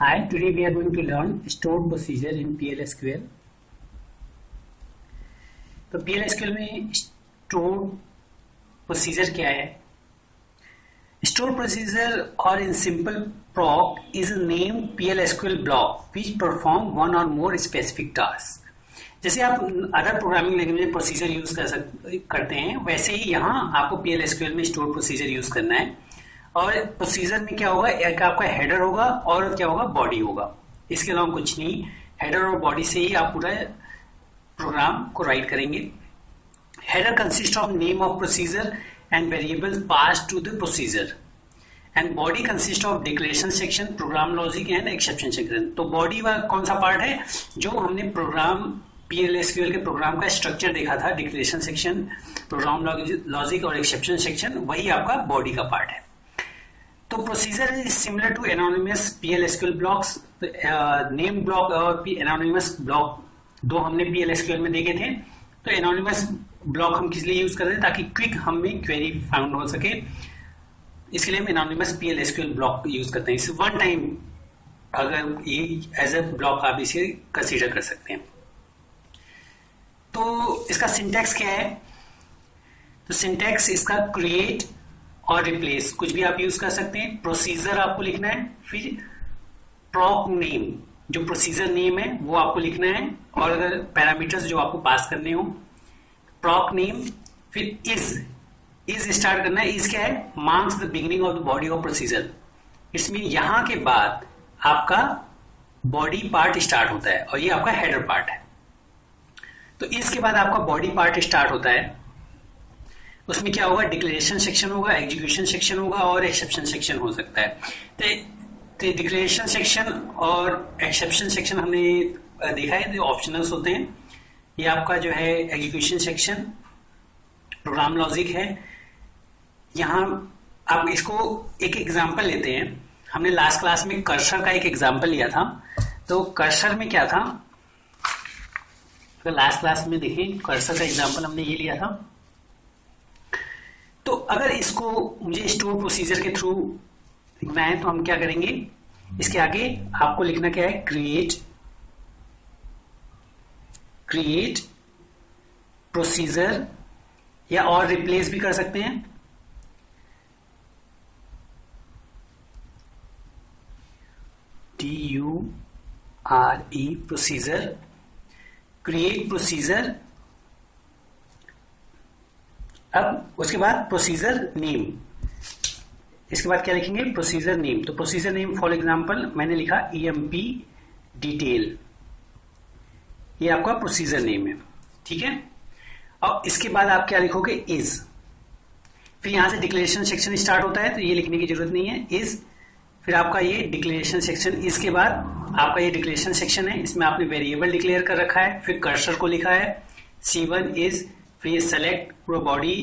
Hi, today we are going to learn stored procedure in PLSQL. तो PLSQL में stored procedure क्या है? Stored procedure or in simple proc is a named PLSQL block which perform one or more specific tasks. जैसे आप other programming language में procedure use करते हैं, वैसे ही यहाँ आपको PLSQL में स्टोर प्रोसीजर यूज करना है. और प्रोसीजर में क्या होगा, एक आपका हेडर होगा और क्या होगा, बॉडी होगा. इसके अलावा कुछ नहीं. हेडर और बॉडी से ही आप पूरा प्रोग्राम को राइट करेंगे. Header consist of name of procedure and variable pass to the procedure and body consist of declaration section, program logic and exception section. तो बॉडी कौन सा पार्ट है, जो हमने प्रोग्राम PLSQL के प्रोग्राम का स्ट्रक्चर देखा था, डिक्लेरेशन सेक्शन, प्रोग्राम लॉजिक और एक्सेप्शन सेक्शन, वही आपका बॉडी का पार्ट है. तो procedure is similar to anonymous PLSQL blocks. Name block और एनोनिमस ब्लॉक दो हमने PLSQL में देखे थे. तो एनोनिमस ब्लॉक हम किस लिए यूज कर रहे हैं, ताकि क्विक हमें क्वेरी फाउंड हो सके. इसके लिए हम एनोनिमस PLSQL ब्लॉक यूज करते हैं. इस वन टाइम अगर ये एज ए ब्लॉक आप इसे कंसीडर कर सकते हैं. तो इसका सिंटैक्स क्या है, तो सिंटैक्स इसका क्रिएट और रिप्लेस कुछ भी आप यूज कर सकते हैं. प्रोसीजर आपको लिखना है, फिर प्रॉक नेम जो प्रोसीजर नेम है वो आपको लिखना है, और अगर पैरामीटर्स जो आपको पास करने हो, प्रॉक नेम, फिर इज स्टार्ट करना है. इज क्या है, marks the beginning of the body of procedure. It's mean यहां के बाद आपका बॉडी पार्ट स्टार्ट होता है और ये आपका हेडर पार्ट है. तो इसके बाद आपका बॉडी पार्ट स्टार्ट होता है. उसमें क्या होगा, डिक्लेरेशन सेक्शन होगा, एग्जीक्यूशन सेक्शन होगा और एक्सेप्शन सेक्शन हो सकता है. तो डिक्लेरेशन सेक्शन और एक्सेप्शन सेक्शन हमने देखा है, तो ऑप्शनल्स होते हैं. ये आपका जो है एग्जीक्यूशन सेक्शन, प्रोग्राम लॉजिक है. यहाँ आप इसको एक एग्जांपल लेते हैं. हमने लास्ट क्लास में कर्सर का एक एग्जांपल लिया था. तो कर्सर में क्या था, अगर लास्ट क्लास में देखें, कर्सर का एग्जांपल हमने ये लिया था. तो अगर इसको मुझे स्टोर प्रोसीजर के थ्रू लिखना है तो हम क्या करेंगे, इसके आगे आपको लिखना क्या है, क्रिएट प्रोसीजर, या और रिप्लेस भी कर सकते हैं. TURE procedure, create procedure. अब उसके बाद प्रोसीजर नेम, इसके बाद क्या लिखेंगे, प्रोसीजर नेम. तो प्रोसीजर नेम फॉर एग्जांपल मैंने लिखा EMP डिटेल, ये आपका प्रोसीजर नेम है. ठीक है. और इसके बाद आप क्या लिखोगे, इज. फिर यहां से डिक्लेरेशन सेक्शन स्टार्ट होता है, तो ये लिखने की जरूरत नहीं है, इज. फिर आपका ये डिक्लेरेशन सेक्शन, इसके बाद आपका ये डिक्लेरेशन सेक्शन है, इसमें आपने वेरिएबल डिक्लेयर कर रखा है. फिर कर्सर को लिखा है C1 इज, फिर सेलेक्ट पूरा बॉडी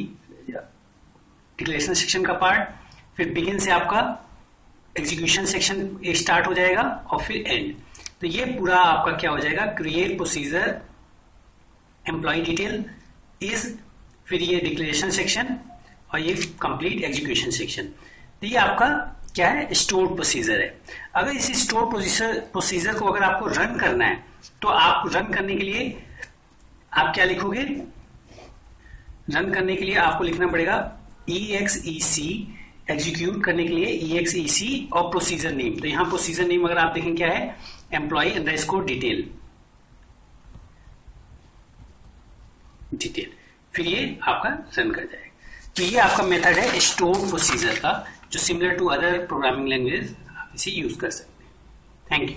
डिक्लेरेशन सेक्शन का पार्ट. फिर बिगिन से आपका एग्जीक्यूशन सेक्शन स्टार्ट हो जाएगा और फिर एंड. तो ये पूरा आपका क्या हो जाएगा, create procedure, employ detail, is, फिर ये डिक्लेरेशन सेक्शन और ये कंप्लीट एग्जीक्यूशन सेक्शन. तो ये आपका क्या है, स्टोर प्रोसीजर है. अगर इसी स्टोर प्रोसीजर को अगर आपको रन करना है, तो आप रन करने के लिए आप क्या लिखोगे, रन करने के लिए आपको लिखना पड़ेगा EXEC, एग्जीक्यूट करने के लिए EXEC और प्रोसीजर नेम. तो यहां प्रोसीजर नेम अगर आप देखें क्या है, एम्प्लॉय अंडरस्कोर डिटेल. फिर ये आपका रन कर जाएगा. तो ये आपका मेथड है स्टोर प्रोसीजर का, जो similar to other programming language आप इसे यूज कर सकते हैं. Thank you.